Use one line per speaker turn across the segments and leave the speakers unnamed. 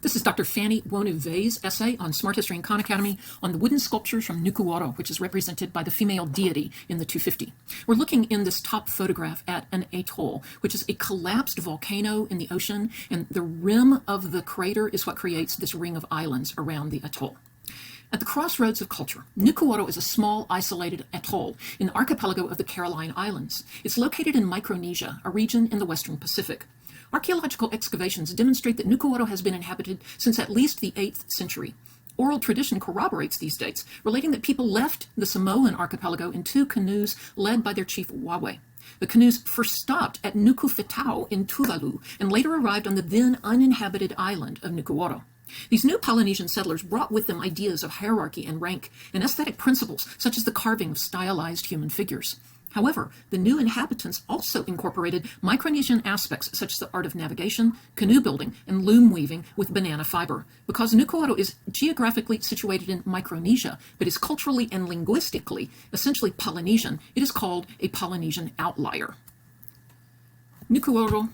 This is Dr. Fanny Wonu-Vei's essay on Smart History and Khan Academy on the wooden sculptures from Nukuoro, which is represented by the female deity in the 250. We're looking in this top photograph at an atoll, which is a collapsed volcano in the ocean, and the rim of the crater is what creates this ring of islands around the atoll. At the crossroads of culture, Nukuoro is a small, isolated atoll in the archipelago of the Caroline Islands. It's located in Micronesia, a region in the Western Pacific. Archaeological excavations demonstrate that Nukuoro has been inhabited since at least the 8th century. Oral tradition corroborates these dates, relating that people left the Samoan archipelago in 2 canoes led by their chief Wawe. The canoes first stopped at Nukufetau in Tuvalu and later arrived on the then uninhabited island of Nukuoro. These new Polynesian settlers brought with them ideas of hierarchy and rank and aesthetic principles such as the carving of stylized human figures. However, the new inhabitants also incorporated Micronesian aspects such as the art of navigation, canoe building, and loom weaving with banana fiber. Because Nukuoro is geographically situated in Micronesia, but is culturally and linguistically essentially Polynesian, it is called a Polynesian outlier. Nukuoro.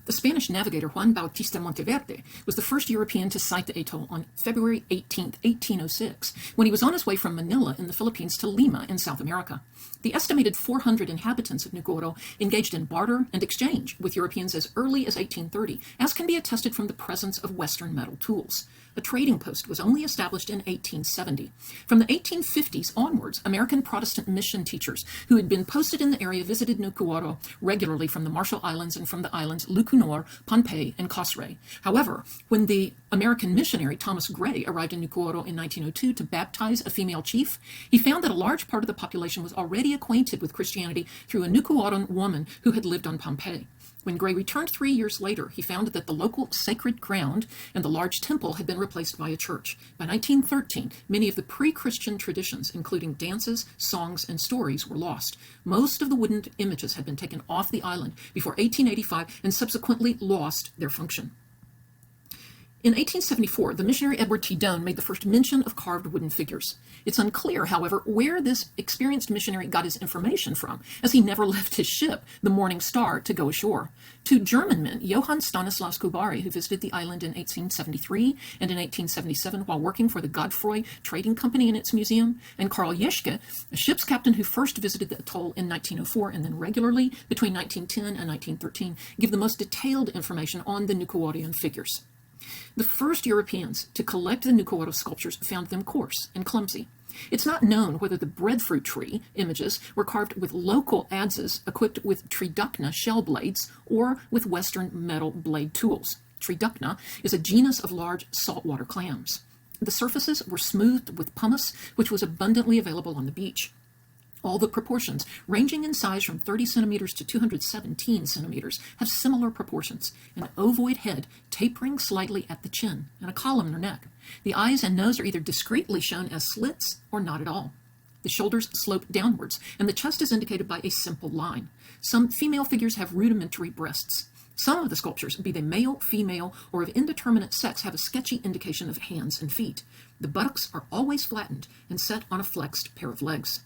The Spanish navigator Juan Bautista Monteverde was the first European to sight the atoll on February 18, 1806, when he was on his way from Manila in the Philippines to Lima in South America. The estimated 400 inhabitants of Nukuoro engaged in barter and exchange with Europeans as early as 1830, as can be attested from the presence of Western metal tools. A trading post was only established in 1870. From the 1850s onwards, American Protestant mission teachers who had been posted in the area visited Nukuoro regularly from the Marshall Islands and from the islands Lukunor, Pohnpei, and Cosray. However, when the American missionary Thomas Gray arrived in Nukuoro in 1902 to baptize a female chief, he found that a large part of the population was already acquainted with Christianity through a Nukuoran woman who had lived on Pohnpei. When Gray returned 3 years later, he found that the local sacred ground and the large temple had been replaced by a church. By 1913, many of the pre-Christian traditions, including dances, songs, and stories, were lost. Most of the wooden images had been taken off the island before 1885 and subsequently lost their function. In 1874, the missionary Edward T. Doane made the first mention of carved wooden figures. It's unclear, however, where this experienced missionary got his information from, as he never left his ship, the Morning Star, to go ashore. 2 German men, Johann Stanislaus Kubari, who visited the island in 1873 and in 1877 while working for the Godfroy Trading Company in its museum, and Karl Jeschke, a ship's captain who first visited the atoll in 1904 and then regularly between 1910 and 1913, give the most detailed information on the Nukuorian figures. The first Europeans to collect the Nukuoro sculptures found them coarse and clumsy. It's not known whether the breadfruit tree images were carved with local adzes equipped with tridacna shell blades or with Western metal blade tools. Tridacna is a genus of large saltwater clams. The surfaces were smoothed with pumice, which was abundantly available on the beach. All the proportions, ranging in size from 30 centimeters to 217 centimeters, have similar proportions: an ovoid head tapering slightly at the chin and a columnar neck. The eyes and nose are either discretely shown as slits or not at all. The shoulders slope downwards, and the chest is indicated by a simple line. Some female figures have rudimentary breasts. Some of the sculptures, be they male, female, or of indeterminate sex, have a sketchy indication of hands and feet. The buttocks are always flattened and set on a flexed pair of legs.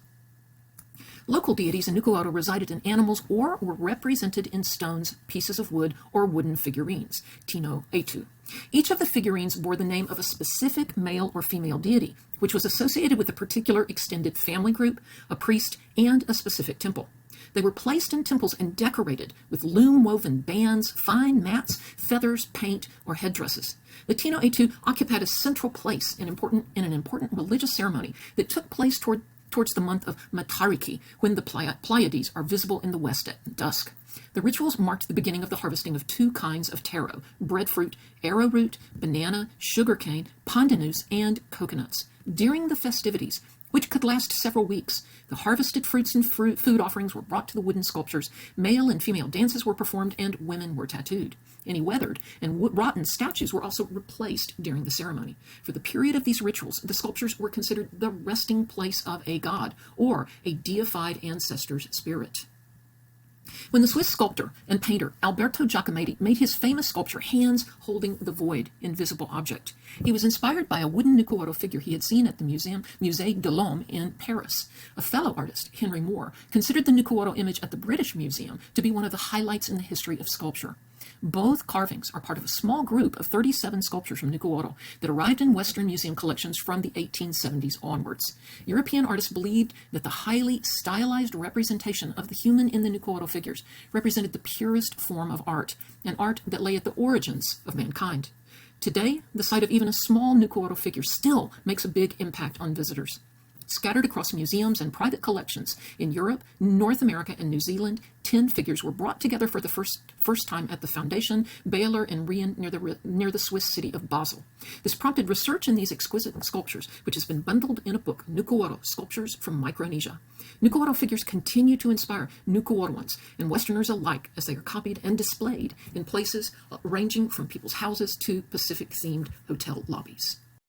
Local deities in Nukuoro resided in animals or were represented in stones, pieces of wood, or wooden figurines, tino etu. Each of the figurines bore the name of a specific male or female deity, which was associated with a particular extended family group, a priest, and a specific temple. They were placed in temples and decorated with loom-woven bands, fine mats, feathers, paint, or headdresses. The tino etu occupied a central place in an important religious ceremony that took place towards the month of Matariki, when the Pleiades are visible in the west at dusk. The rituals marked the beginning of the harvesting of 2 kinds of taro: breadfruit, arrowroot, banana, sugarcane, pandanus, and coconuts. During the festivities, which could last several weeks, the harvested fruits and food offerings were brought to the wooden sculptures, male and female dances were performed, and women were tattooed. Any weathered and rotten statues were also replaced during the ceremony. For the period of these rituals, the sculptures were considered the resting place of a god or a deified ancestor's spirit. When the Swiss sculptor and painter Alberto Giacometti made his famous sculpture Hands Holding the Void, Invisible Object, he was inspired by a wooden Nukuoro figure he had seen at the Musée de l'Homme in Paris. A fellow artist, Henry Moore, considered the Nukuoro image at the British Museum to be one of the highlights in the history of sculpture. Both carvings are part of a small group of 37 sculptures from Nukuoro that arrived in Western museum collections from the 1870s onwards. European artists believed that the highly stylized representation of the human in the Nukuoro figures represented the purest form of art, an art that lay at the origins of mankind. Today, the sight of even a small Nukuoro figure still makes a big impact on visitors. Scattered across museums and private collections in Europe, North America, and New Zealand, 10 figures were brought together for the first time at the Foundation Baylor in Rien near the Swiss city of Basel. This prompted research in these exquisite sculptures, which has been bundled in a book, Nukuoro, Sculptures from Micronesia. Nukuoro figures continue to inspire Nukuoroans and Westerners alike as they are copied and displayed in places ranging from people's houses to Pacific-themed hotel lobbies.